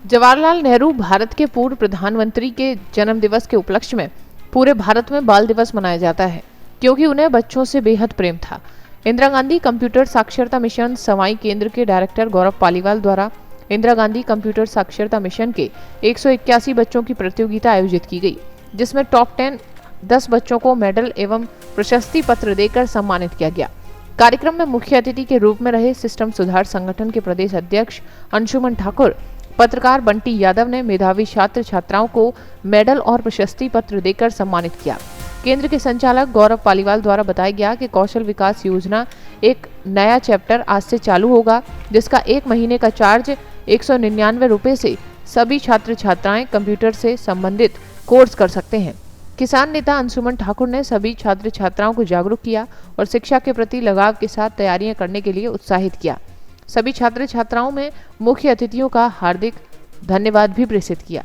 जवाहरलाल नेहरू भारत के पूर्व प्रधानमंत्री के जन्म दिवस के उपलक्ष्य में पूरे भारत में बाल दिवस मनाया जाता है, क्योंकि उन्हें बच्चों से बेहद प्रेम था। इंदिरा गांधी कंप्यूटर साक्षरता मिशन सवाई केंद्र के डायरेक्टर गौरव पालीवाल द्वारा इंदिरा गांधी कंप्यूटर साक्षरता मिशन के 181 बच्चों की प्रतियोगिता आयोजित की गई, जिसमें टॉप 10 बच्चों को मेडल एवं प्रशस्ति पत्र देकर सम्मानित किया गया। कार्यक्रम में मुख्य अतिथि के रूप में रहे सिस्टम सुधार संगठन के प्रदेश अध्यक्ष अंशुमन ठाकुर, पत्रकार बंटी यादव ने मेधावी छात्र छात्राओं को मेडल और प्रशस्ति पत्र देकर सम्मानित किया। केंद्र के संचालक गौरव पालीवाल द्वारा बताया गया कि कौशल विकास योजना एक नया चैप्टर आज से चालू होगा, जिसका 1 महीने का चार्ज 199 रुपए से सभी छात्र छात्राएं कंप्यूटर से संबंधित कोर्स कर सकते हैं। किसान नेता अंशुमन ठाकुर ने सभी छात्र छात्राओं को जागरूक किया और शिक्षा के प्रति लगाव के साथ तैयारियां करने के लिए उत्साहित किया। सभी छात्र छात्राओं में मुख्य अतिथियों का हार्दिक धन्यवाद भी प्रेषित किया।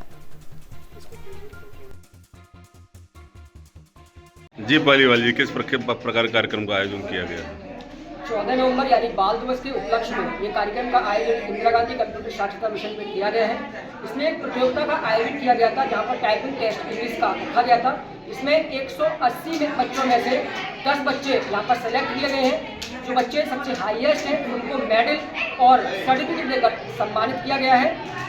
जी पालीवाल जी, किस प्रकार कार्यक्रम का आयोजन किया गया? 14 नवंबर यानी बाल दिवस के उपलक्ष्य में ये कार्यक्रम का आयोजन इंदिरा गांधी कंप्यूटर साक्षरता मिशन में किया गया है। इसमें एक प्रतियोगिता का आयोजन किया गया था, जहां पर टाइपिंग टेस्ट इंग्लिश का रखा गया था। इसमें 180 बच्चों में से 10 बच्चे यहाँ पर सेलेक्ट किए गए हैं। जो बच्चे सबसे हाईएस्ट हैं उनको मेडल और सर्टिफिकेट देकर सम्मानित किया गया है।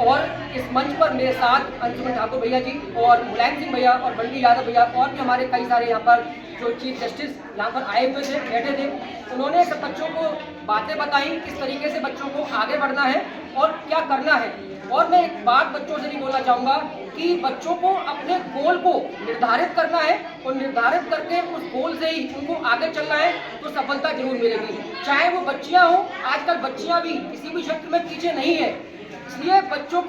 और इस मंच पर मेरे साथ अंशुमन ठाकुर भैया जी और मुलायम सिंह भैया और बंटी यादव भैया और भी हमारे कई सारे यहाँ पर जो चीफ जस्टिस यहाँ पर आए हुए थे, बैठे थे। उन्होंने सब बच्चों को बातें बताई, किस तरीके से बच्चों को आगे बढ़ना है और क्या करना है। और मैं एक बात बच्चों से भी बोलना चाहूँगा कि बच्चों को अपने गोल को निर्धारित करना है और निर्धारित करके उस गोल से ही उनको आगे चलना है तो सफलता जरूर मिलेगी। चाहे वो बच्चियाँ हों, आजकल बच्चियाँ भी किसी भी क्षेत्र में पीछे नहीं है, इसलिए बच्चियों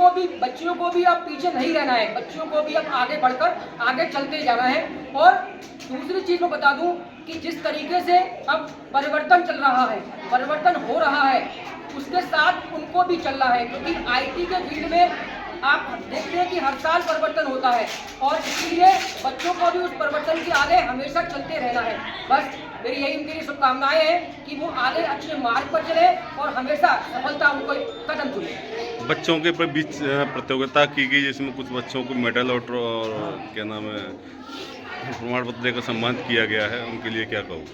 को भी अब पीछे नहीं रहना है। बच्चियों को भी अब आगे बढ़कर आगे चलते जाना है। और दूसरी चीज़ मैं बता दूं कि जिस तरीके से अब परिवर्तन चल रहा है, परिवर्तन हो रहा है, उसके साथ उनको भी चलना है, क्योंकि आईटी के फील्ड में आप देखते हैं कि हर साल परिवर्तन होता है और इसलिए बच्चों को भी उस परिवर्तन के आगे हमेशा चलते रहना है। बस मेरी यही उनके लिए शुभकामनाएं हैं कि वो आगे अच्छे मार्ग पर चले और हमेशा सफलता उनको कदम चुने। बच्चों के बीच प्रतियोगिता की गई, जिसमें कुछ बच्चों को मेडल और क्या नाम है प्रमाण पत्र देकर सम्मानित किया गया है, उनके लिए क्या कहूँ?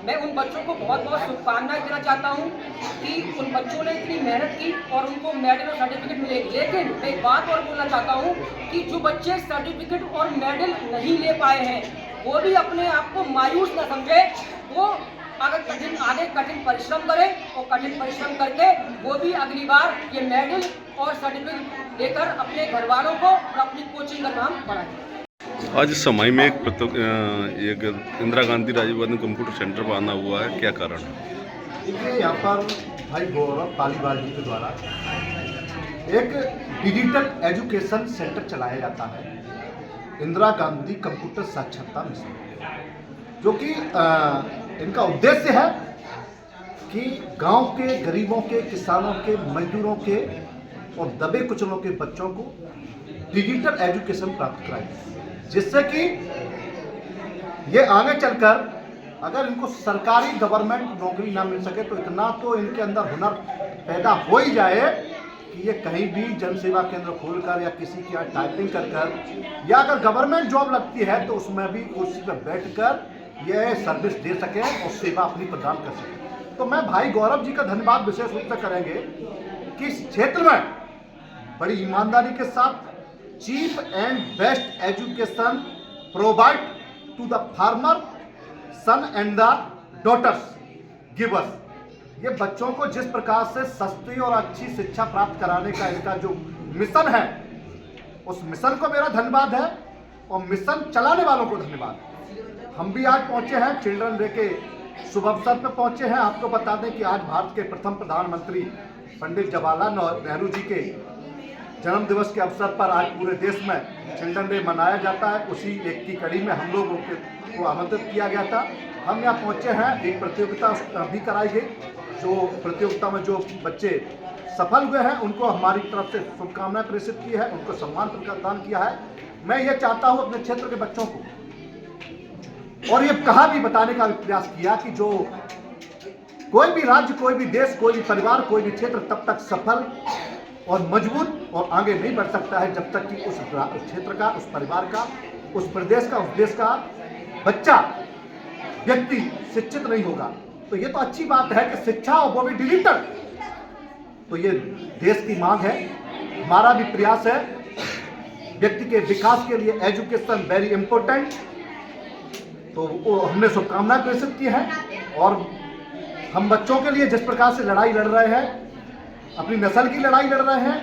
मैं उन बच्चों को बहुत बहुत शुभकामनाएं देना चाहता हूं कि उन बच्चों ने इतनी मेहनत की और उनको मेडल और सर्टिफिकेट मिले। लेकिन मैं एक बात और बोलना चाहता हूं कि जो बच्चे सर्टिफिकेट और मेडल नहीं ले पाए हैं, वो भी अपने आप को मायूस न समझे। वो अगर आगे कठिन परिश्रम करें और कठिन परिश्रम करके वो भी अगली बार ये मेडल और सर्टिफिकेट लेकर अपने घर वालों को और अपनी कोचिंग का नाम बढ़ाएं। आज समाई में एक इंदिरा गांधी राजीव गांधी कंप्यूटर सेंटर बना हुआ है, क्या कारण है? देखिए, यहाँ पर भाई गौरव पालीवाल जी के द्वारा एक डिजिटल एजुकेशन सेंटर चलाया जाता है, इंदिरा गांधी कंप्यूटर साक्षरता मिशन, जो कि इनका उद्देश्य है कि गांव के गरीबों के, किसानों के, मजदूरों के और दबे कुचलों के बच्चों को डिजिटल एजुकेशन प्राप्त कराए, जिससे कि ये आगे चलकर अगर इनको सरकारी गवर्नमेंट नौकरी ना मिल सके तो इतना तो इनके अंदर हुनर पैदा हो ही जाए कि ये कहीं भी जन सेवा केंद्र खोलकर या किसी के यहाँ टाइपिंग कर या अगर गवर्नमेंट जॉब लगती है तो उसमें भी कुर्सी पर बैठकर ये सर्विस दे सके और सेवा अपनी प्रदान कर सके। तो मैं भाई गौरव जी का धन्यवाद विशेष रूप से करेंगे कि इस क्षेत्र में बड़ी ईमानदारी के साथ cheap and best education provide to the farmer son and the daughters givers, ये बच्चों को जिस प्रकार से सस्ती और अच्छी शिक्षा प्राप्त कराने का इनका जो मिशन है, उस मिशन को मेरा धन्यवाद है और मिशन चलाने वालों को धन्यवाद। हम भी आज पहुंचे हैं चिल्ड्रन डे के शुभ अवसर पर पहुंचे हैं। आपको बता दें कि आज भारत के प्रथम प्रधानमंत्री पंडित जवाहरलाल नेहरू जी के जन्म दिवस के अवसर पर आज पूरे देश में चिल्ड्रन डे मनाया जाता है। उसी एक की कड़ी में हम लोगों को आमंत्रित किया गया था। हम यहाँ पहुँचे हैं, एक प्रतियोगिता भी कराई गई, जो प्रतियोगिता में जो बच्चे सफल हुए हैं उनको हमारी तरफ से शुभकामनाएं प्रेषित की है, उनको सम्मान प्रदान किया है। मैं ये चाहता हूँ अपने क्षेत्र के बच्चों को, और ये कहा भी बताने का प्रयास किया कि जो कोई भी राज्य, कोई भी देश, कोई भी परिवार, कोई भी क्षेत्र तब तक सफल और मजबूत और आगे नहीं बढ़ सकता है जब तक कि उस क्षेत्र का, उस परिवार का, उस प्रदेश का, उस देश का बच्चा, व्यक्ति शिक्षित नहीं होगा। तो ये तो अच्छी बात है कि शिक्षा और वो भी डिजिटल, तो ये देश की मांग है, हमारा भी प्रयास है। व्यक्ति के विकास के लिए एजुकेशन वेरी इंपॉर्टेंट, तो वो हमने शुभकामनाएं प्रेषित की है। और हम बच्चों के लिए जिस प्रकार से लड़ाई लड़ रहे हैं, अपनी नस्ल की लड़ाई लड़ रहे हैं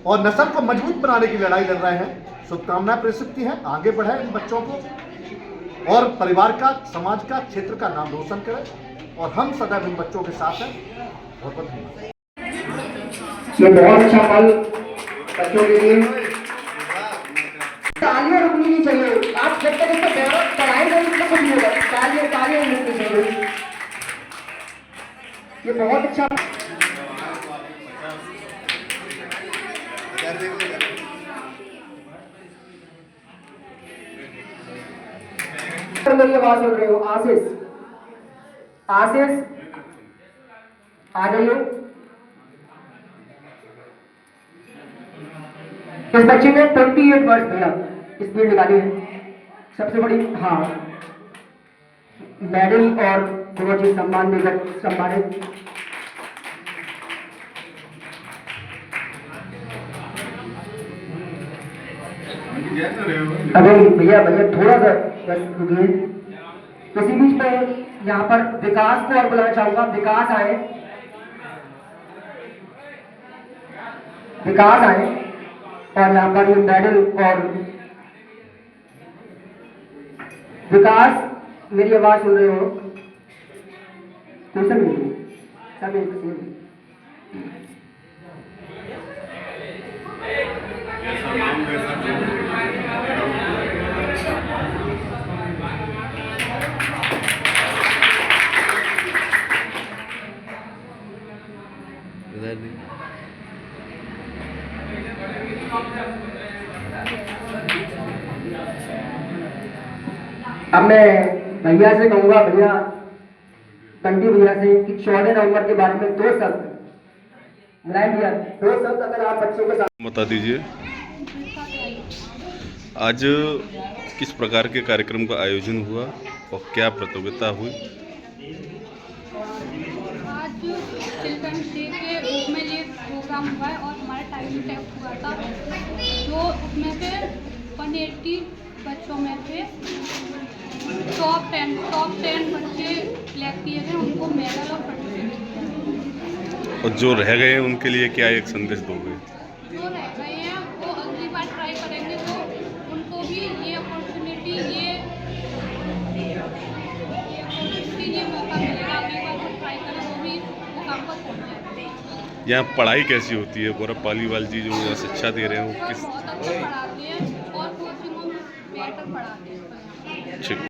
और नस्ल को मजबूत बनाने की लड़ाई लड़ रहे हैं, शुभकामनाएं प्रेषित की है। आगे बढ़े इन बच्चों को और परिवार का, समाज का, क्षेत्र का नाम रोशन करें और हम सदैव इन बच्चों के साथ हैं। बहुत बहुत धन्यवाद। ये बहुत अच्छा पल बच्चों के लिए, तालियां रुकनी नहीं चाहिए। आप जब तक इसका गौरव पढ़ाई करें इसका कुछ नहीं होगा, तालियां रुकनी चाहिए। ये बहुत अच्छा मेरी आवाज सुन रहे हो। आशीष आ जाइए। इस बच्चे ने 28 वर्ष भैया स्पीड निकाली है, सबसे बड़ी। हाँ, मेडल और दोनों चीज सम्मान देकर सम्मानित। अरे भैया थोड़ा सा बस रुकिए। इसी बीच में यहाँ पर विकास को और बुलाना चाहूंगा। विकास आए और यहाँ पर ये मेडल और विकास, मेरी आवाज सुन रहे हो? सब अब मैं भैया से कहूंगा, भैया बंटी भैया से, कि 14 नवंबर के बारे में 2 शब्द मुलायम भैया, 2 शब्द अगर आप बच्चों के साथ बता दीजिए। आज किस प्रकार के कार्यक्रम का आयोजन हुआ और क्या प्रतियोगिता हुई? आज चिल्ड्रंस डे के रूप में ये प्रोग्राम हुआ है और हमारा टाइम टेस्ट हुआ था, जो उसमें से 180 बच्चों में से टॉप 10 बच्चे सिलेक्ट किए गए, उनको मेडल और सर्टिफिकेट। और जो रह गए उनके लिए क्या एक संदेश दोगे? जो रह गए हैं वो अगली बार ट्राई करेंगे तो उनको भी ये अपॉर्चुनिटी, ये मौका मिलेगा। अगली बार वो ट्राई करें वो भी वो काम पर पहुँच जाए। यहाँ पढ़ाई कैसी होती है? गौरव पालीवाल जी जो यहाँ शिक्षा दे रहे हैं वो किस? बहुत अच्छा पढ़ाते हैं और कोचिंगों में बेहतर पढ़ाते हैं। ठीक।